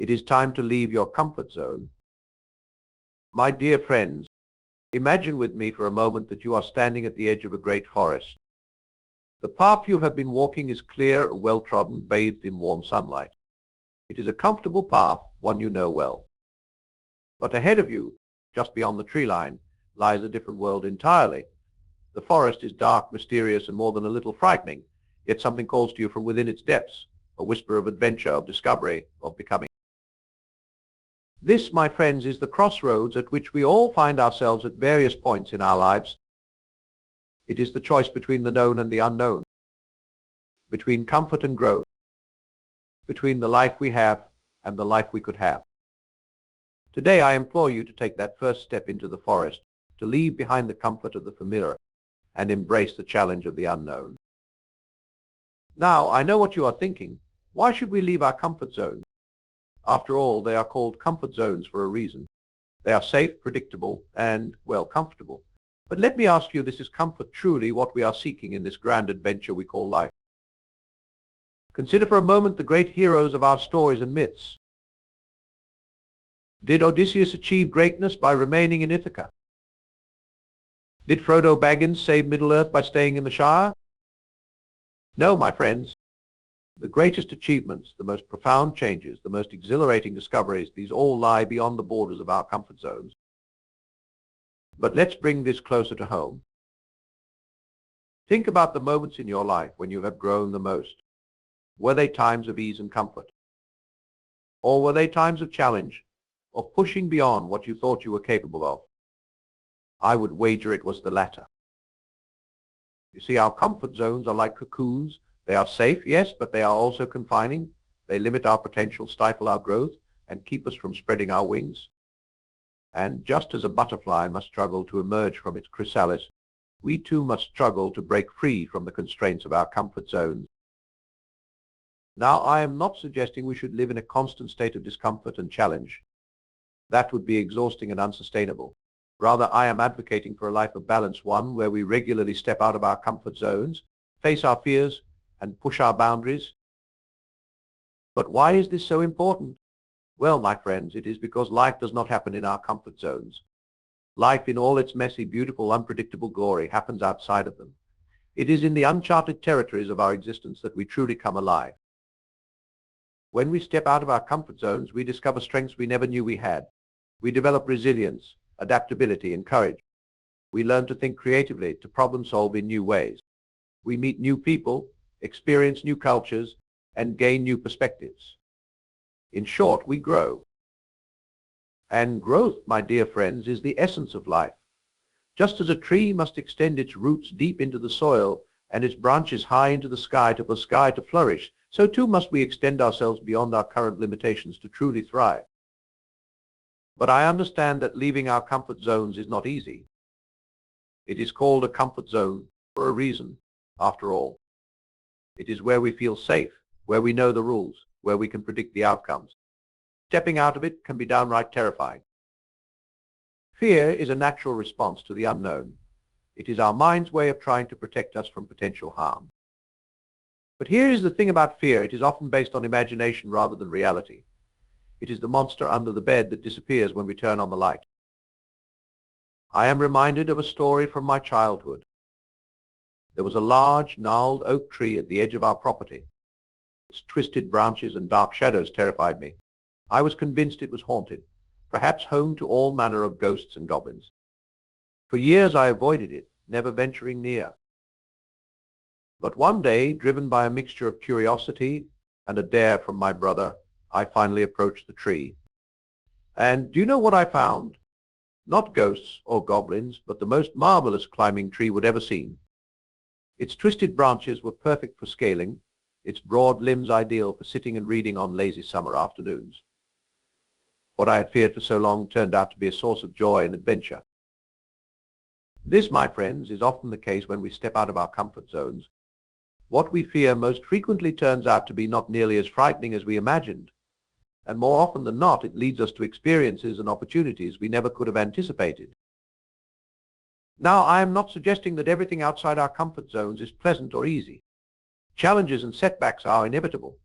It is time to leave your comfort zone. My dear friends, imagine with me for a moment that you are standing at the edge of a great forest. The path you have been walking is clear, well-trodden, bathed in warm sunlight. It is a comfortable path, one you know well. But ahead of you, just beyond the tree line, lies a different world entirely. The forest is dark, mysterious, and more than a little frightening, yet something calls to you from within its depths, a whisper of adventure, of discovery, of becoming. This, my friends, is the crossroads at which we all find ourselves at various points in our lives. It is the choice between the known and the unknown, between comfort and growth, between the life we have and the life we could have. Today I implore you to take that first step into the forest, to leave behind the comfort of the familiar and embrace the challenge of the unknown. Now, I know what you are thinking. Why should we leave our comfort zones? After all, they are called comfort zones for a reason. They are safe, predictable, and, well, comfortable. But let me ask you, this is comfort truly what we are seeking in this grand adventure we call life? Consider for a moment the great heroes of our stories and myths. Did Odysseus achieve greatness by remaining in Ithaca? Did Frodo Baggins save Middle-earth by staying in the Shire? No, my friends. The greatest achievements, the most profound changes, the most exhilarating discoveries, these all lie beyond the borders of our comfort zones. But let's bring this closer to home. Think about the moments in your life when you have grown the most. Were they times of ease and comfort? Or were they times of challenge, of pushing beyond what you thought you were capable of? I would wager it was the latter. You see, our comfort zones are like cocoons. They are safe, yes, but they are also confining. They limit our potential, stifle our growth, and keep us from spreading our wings. And just as a butterfly must struggle to emerge from its chrysalis, we too must struggle to break free from the constraints of our comfort zones. Now, I am not suggesting we should live in a constant state of discomfort and challenge. That would be exhausting and unsustainable. Rather, I am advocating for a life of balance, one where we regularly step out of our comfort zones, face our fears, and push our boundaries. But why is this so important? Well, my friends, it is because life does not happen in our comfort zones. Life in all its messy, beautiful, unpredictable glory happens outside of them. It is in the uncharted territories of our existence that we truly come alive. When we step out of our comfort zones, we discover strengths we never knew we had. We develop resilience, adaptability, and courage. We learn to think creatively, to problem solve in new ways. We meet new people, experience new cultures, and gain new perspectives. In short, we grow. And growth, my dear friends, is the essence of life. Just as a tree must extend its roots deep into the soil and its branches high into the sky for the sky to flourish, so too must we extend ourselves beyond our current limitations to truly thrive. But I understand that leaving our comfort zones is not easy. It is called a comfort zone for a reason, after all. It is where we feel safe, where we know the rules, where we can predict the outcomes. Stepping out of it can be downright terrifying. Fear is a natural response to the unknown. It is our mind's way of trying to protect us from potential harm. But here is the thing about fear. It is often based on imagination rather than reality. It is the monster under the bed that disappears when we turn on the light. I am reminded of a story from my childhood. There was a large, gnarled oak tree at the edge of our property. Its twisted branches and dark shadows terrified me. I was convinced it was haunted, perhaps home to all manner of ghosts and goblins. For years I avoided it, never venturing near. But one day, driven by a mixture of curiosity and a dare from my brother, I finally approached the tree. And do you know what I found? Not ghosts or goblins, but the most marvelous climbing tree would ever seen. Its twisted branches were perfect for scaling, its broad limbs ideal for sitting and reading on lazy summer afternoons. What I had feared for so long turned out to be a source of joy and adventure. This, my friends, is often the case when we step out of our comfort zones. What we fear most frequently turns out to be not nearly as frightening as we imagined. And more often than not, it leads us to experiences and opportunities we never could have anticipated. Now, I am not suggesting that everything outside our comfort zones is pleasant or easy. Challenges and setbacks are inevitable.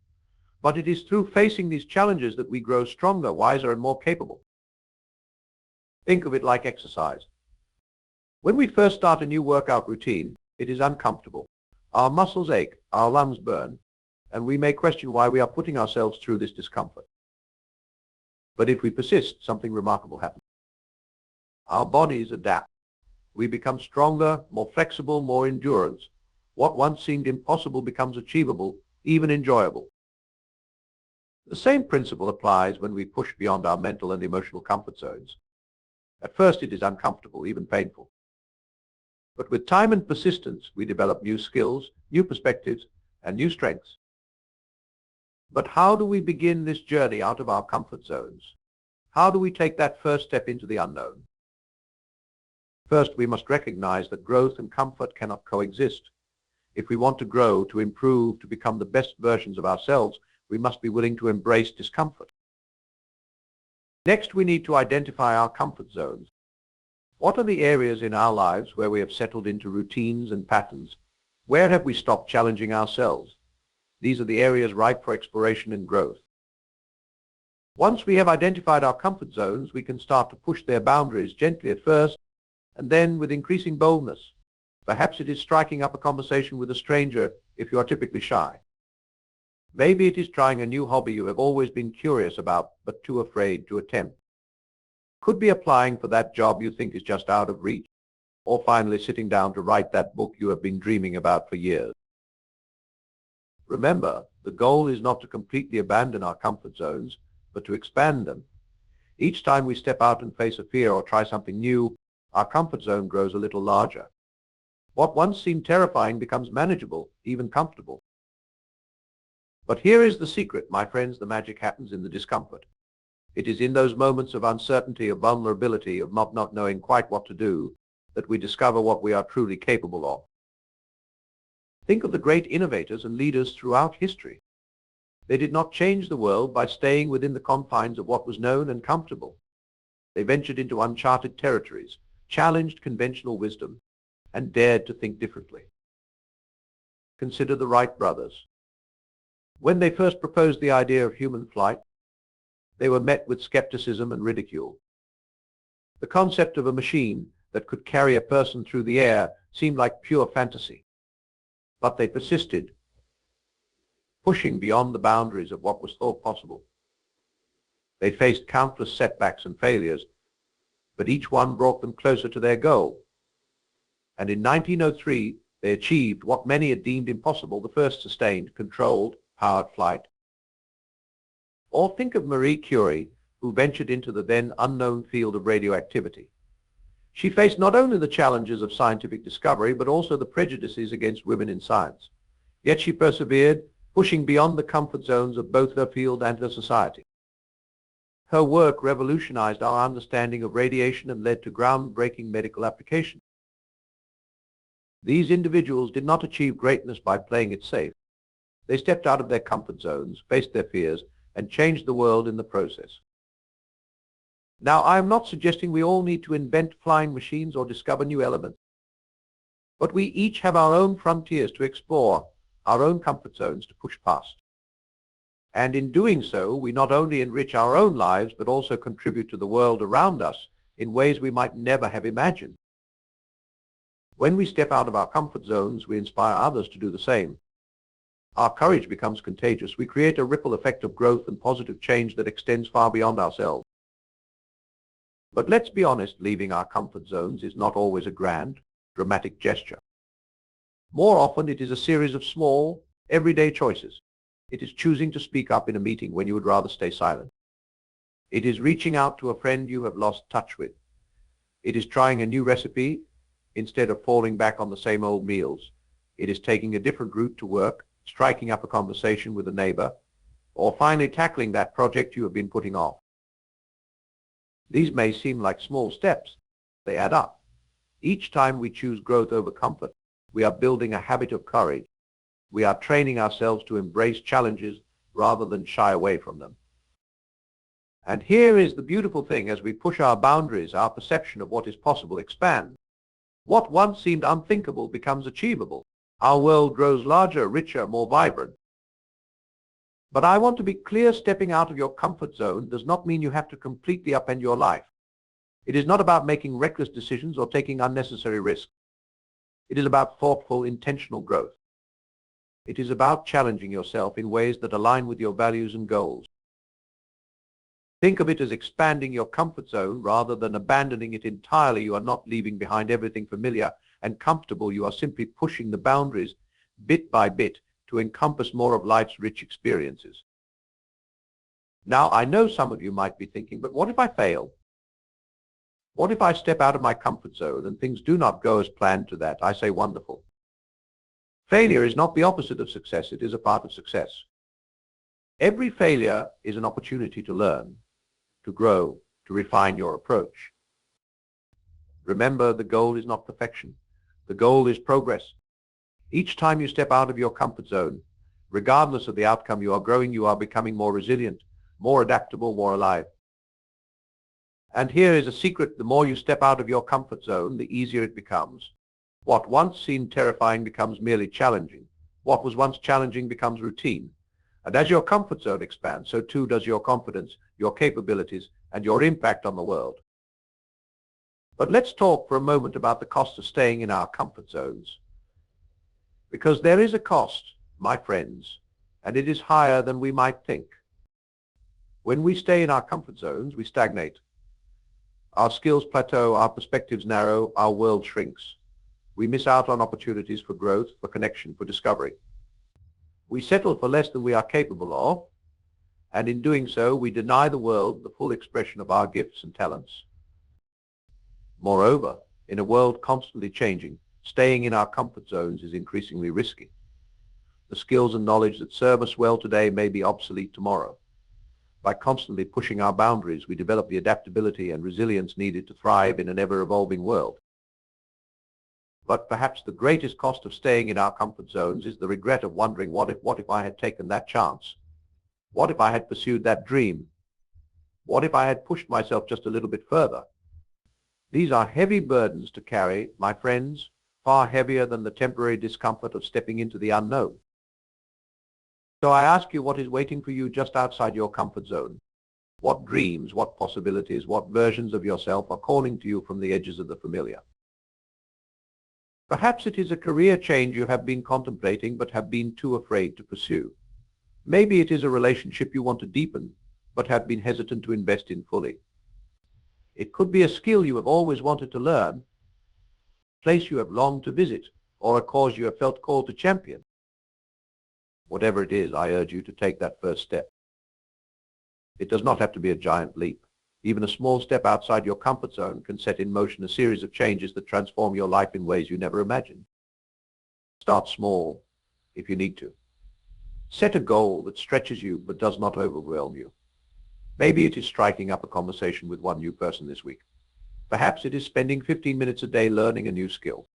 But it is through facing these challenges that we grow stronger, wiser, and more capable. Think of it like exercise. When we first start a new workout routine, it is uncomfortable. Our muscles ache, our lungs burn, and we may question why we are putting ourselves through this discomfort. But if we persist, something remarkable happens. Our bodies adapt. We become stronger, more flexible, more endurance. What once seemed impossible becomes achievable, even enjoyable. The same principle applies when we push beyond our mental and emotional comfort zones. At first it is uncomfortable, even painful. But with time and persistence, we develop new skills, new perspectives, and new strengths. But how do we begin this journey out of our comfort zones? How do we take that first step into the unknown? First, we must recognize that growth and comfort cannot coexist. If we want to grow, to improve, to become the best versions of ourselves, we must be willing to embrace discomfort. Next, we need to identify our comfort zones. What are the areas in our lives where we have settled into routines and patterns? Where have we stopped challenging ourselves? These are the areas ripe for exploration and growth. Once we have identified our comfort zones, we can start to push their boundaries gently at first, and then with increasing boldness. Perhaps it is striking up a conversation with a stranger if you are typically shy. Maybe it is trying a new hobby you have always been curious about but too afraid to attempt. Could be applying for that job you think is just out of reach, or finally sitting down to write that book you have been dreaming about for years. Remember, the goal is not to completely abandon our comfort zones, but to expand them. Each time we step out and face a fear or try something new, our comfort zone grows a little larger. What once seemed terrifying becomes manageable, even comfortable. But here is the secret, my friends, the magic happens in the discomfort. It is in those moments of uncertainty, of vulnerability, of not knowing quite what to do, that we discover what we are truly capable of. Think of the great innovators and leaders throughout history. They did not change the world by staying within the confines of what was known and comfortable. They ventured into uncharted territories, challenged conventional wisdom, and dared to think differently. Consider the Wright brothers. When they first proposed the idea of human flight, they were met with skepticism and ridicule. The concept of a machine that could carry a person through the air seemed like pure fantasy. But they persisted, pushing beyond the boundaries of what was thought possible. They faced countless setbacks and failures, but each one brought them closer to their goal. And in 1903, they achieved what many had deemed impossible, the first sustained, controlled, powered flight. Or think of Marie Curie, who ventured into the then unknown field of radioactivity. She faced not only the challenges of scientific discovery, but also the prejudices against women in science. Yet she persevered, pushing beyond the comfort zones of both her field and her society. Her work revolutionized our understanding of radiation and led to groundbreaking medical applications. These individuals did not achieve greatness by playing it safe. They stepped out of their comfort zones, faced their fears, and changed the world in the process. Now, I am not suggesting we all need to invent flying machines or discover new elements, but we each have our own frontiers to explore, our own comfort zones to push past. And in doing so, we not only enrich our own lives, but also contribute to the world around us in ways we might never have imagined. When we step out of our comfort zones, we inspire others to do the same. Our courage becomes contagious. We create a ripple effect of growth and positive change that extends far beyond ourselves. But let's be honest, leaving our comfort zones is not always a grand, dramatic gesture. More often it is a series of small, everyday choices. It is choosing to speak up in a meeting when you would rather stay silent. It is reaching out to a friend you have lost touch with. It is trying a new recipe instead of falling back on the same old meals. It is taking a different route to work, striking up a conversation with a neighbor, or finally tackling that project you have been putting off. These may seem like small steps. They add up. Each time we choose growth over comfort, we are building a habit of courage. We are training ourselves to embrace challenges rather than shy away from them. And here is the beautiful thing: as we push our boundaries, our perception of what is possible expands. What once seemed unthinkable becomes achievable. Our world grows larger, richer, more vibrant. But I want to be clear, stepping out of your comfort zone does not mean you have to completely upend your life. It is not about making reckless decisions or taking unnecessary risks. It is about thoughtful, intentional growth. It is about challenging yourself in ways that align with your values and goals. Think of it as expanding your comfort zone rather than abandoning it entirely. You are not leaving behind everything familiar and comfortable. You are simply pushing the boundaries bit by bit to encompass more of life's rich experiences. Now, I know some of you might be thinking, but what if I fail? What if I step out of my comfort zone and things do not go as planned? To that, I say wonderful. Failure is not the opposite of success. It is a part of success. Every failure is an opportunity to learn, to grow, to refine your approach. Remember, the goal is not perfection. The goal is progress. Each time you step out of your comfort zone, regardless of the outcome, you are growing, you are becoming more resilient, more adaptable, more alive. And here is a secret: the more you step out of your comfort zone, the easier it becomes. What once seemed terrifying becomes merely challenging. What was once challenging becomes routine. And as your comfort zone expands, so too does your confidence, your capabilities, and your impact on the world. But let's talk for a moment about the cost of staying in our comfort zones. Because there is a cost, my friends, and it is higher than we might think. When we stay in our comfort zones, we stagnate. Our skills plateau, our perspectives narrow, our world shrinks. We miss out on opportunities for growth, for connection, for discovery. We settle for less than we are capable of, and in doing so, we deny the world the full expression of our gifts and talents. Moreover, in a world constantly changing, staying in our comfort zones is increasingly risky. The skills and knowledge that serve us well today may be obsolete tomorrow. By constantly pushing our boundaries, we develop the adaptability and resilience needed to thrive in an ever-evolving world. But perhaps the greatest cost of staying in our comfort zones is the regret of wondering, what if I had taken that chance? What if I had pursued that dream? What if I had pushed myself just a little bit further? These are heavy burdens to carry, my friends, far heavier than the temporary discomfort of stepping into the unknown. So I ask you, what is waiting for you just outside your comfort zone? What dreams, what possibilities, what versions of yourself are calling to you from the edges of the familiar? Perhaps it is a career change you have been contemplating but have been too afraid to pursue. Maybe it is a relationship you want to deepen but have been hesitant to invest in fully. It could be a skill you have always wanted to learn, a place you have longed to visit, or a cause you have felt called to champion. Whatever it is, I urge you to take that first step. It does not have to be a giant leap. Even a small step outside your comfort zone can set in motion a series of changes that transform your life in ways you never imagined. Start small, if you need to. Set a goal that stretches you but does not overwhelm you. Maybe it is striking up a conversation with one new person this week. Perhaps it is spending 15 minutes a day learning a new skill.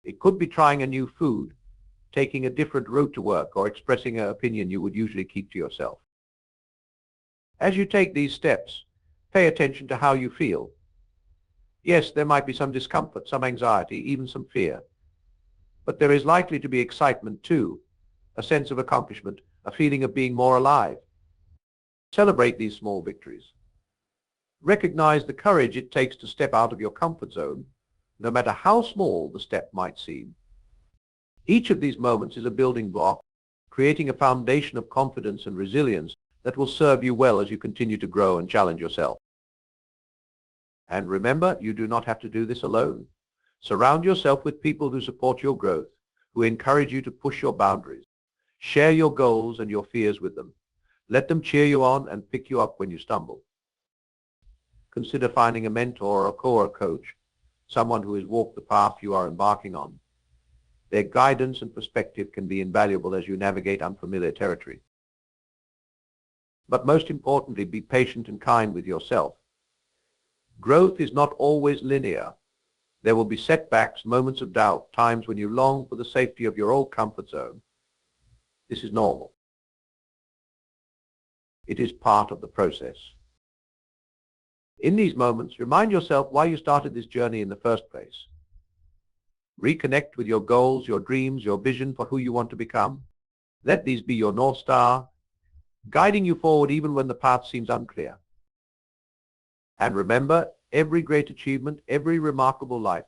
It could be trying a new food, taking a different route to work, or expressing an opinion you would usually keep to yourself. As you take these steps, pay attention to how you feel. Yes, there might be some discomfort, some anxiety, even some fear. But there is likely to be excitement too, a sense of accomplishment, a feeling of being more alive. Celebrate these small victories. Recognize the courage it takes to step out of your comfort zone, no matter how small the step might seem. Each of these moments is a building block, creating a foundation of confidence and resilience that will serve you well as you continue to grow and challenge yourself. And remember, you do not have to do this alone. Surround yourself with people who support your growth, who encourage you to push your boundaries. Share your goals and your fears with them. Let them cheer you on and pick you up when you stumble. Consider finding a mentor or a coach, someone who has walked the path you are embarking on. Their guidance and perspective can be invaluable as you navigate unfamiliar territory. But most importantly, be patient and kind with yourself. Growth is not always linear. There will be setbacks, moments of doubt, times when you long for the safety of your old comfort zone. This is normal. It is part of the process. In these moments, remind yourself why you started this journey in the first place. Reconnect with your goals, your dreams, your vision for who you want to become. Let these be your North Star, guiding you forward even when the path seems unclear. And remember, every great achievement, every remarkable life,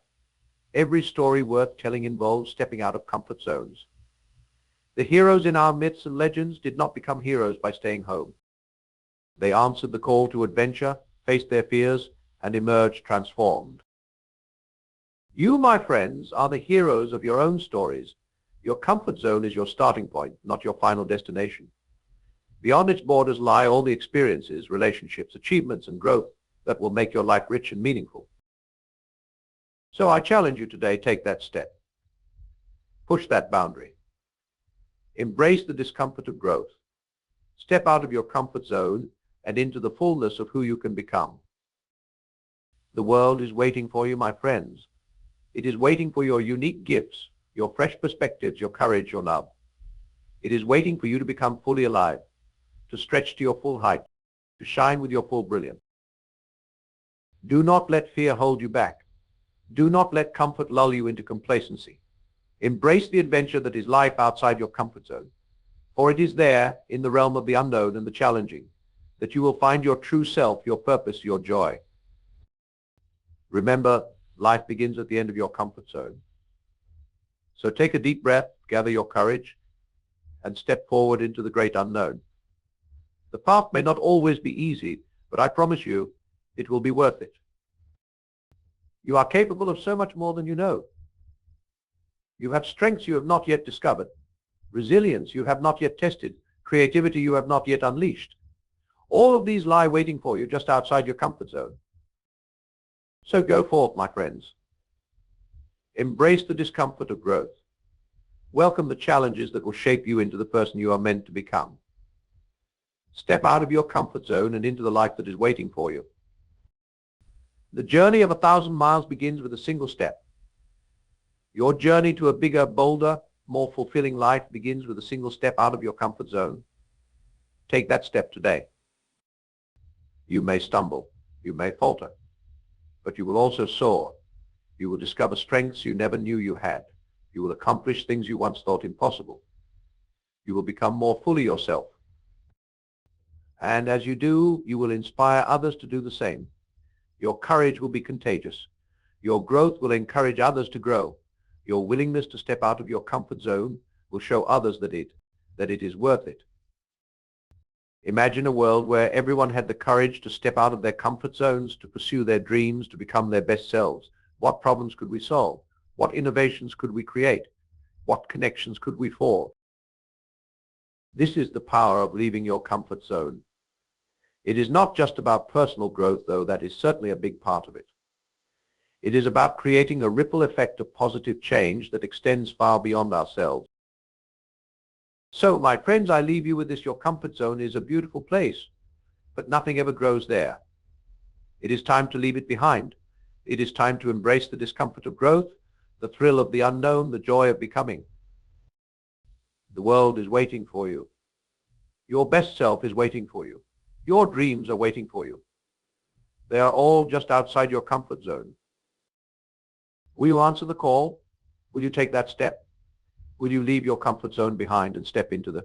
every story worth telling involves stepping out of comfort zones. The heroes in our myths and legends did not become heroes by staying home. They answered the call to adventure, faced their fears, and emerged transformed. You, my friends, are the heroes of your own stories. Your comfort zone is your starting point, not your final destination. Beyond its borders lie all the experiences, relationships, achievements, and growth that will make your life rich and meaningful. So I challenge you today, take that step. Push that boundary. Embrace the discomfort of growth. Step out of your comfort zone and into the fullness of who you can become. The world is waiting for you, my friends. It is waiting for your unique gifts, your fresh perspectives, your courage, your love. It is waiting for you to become fully alive, to stretch to your full height, to shine with your full brilliance. Do not let fear hold you back. Do not let comfort lull you into complacency. Embrace the adventure that is life outside your comfort zone, for it is there, in the realm of the unknown and the challenging, that you will find your true self, your purpose, your joy. Remember, life begins at the end of your comfort zone. So take a deep breath, gather your courage, and step forward into the great unknown. The path may not always be easy, but I promise you, it will be worth it. You are capable of so much more than you know. You have strengths you have not yet discovered, resilience you have not yet tested, creativity you have not yet unleashed. All of these lie waiting for you just outside your comfort zone. So go forth, my friends. Embrace the discomfort of growth. Welcome the challenges that will shape you into the person you are meant to become. Step out of your comfort zone and into the life that is waiting for you. The journey of 1,000 miles begins with a single step. Your journey to a bigger, bolder, more fulfilling life begins with a single step out of your comfort zone. Take that step today. You may stumble, you may falter, but you will also soar. You will discover strengths you never knew you had. You will accomplish things you once thought impossible. You will become more fully yourself. And as you do, you will inspire others to do the same. Your courage will be contagious. Your growth will encourage others to grow. Your willingness to step out of your comfort zone will show others that it is worth it. Imagine a world where everyone had the courage to step out of their comfort zones, to pursue their dreams, to become their best selves. What problems could we solve? What innovations could we create? What connections could we forge? This is the power of leaving your comfort zone. It is not just about personal growth, though that is certainly a big part of it. It is about creating a ripple effect of positive change that extends far beyond ourselves. So, my friends, I leave you with this. Your comfort zone is a beautiful place, but nothing ever grows there. It is time to leave it behind. It is time to embrace the discomfort of growth, the thrill of the unknown, the joy of becoming. The world is waiting for you. Your best self is waiting for you. Your dreams are waiting for you. They are all just outside your comfort zone. Will you answer the call? Will you take that step? Will you leave your comfort zone behind and step into the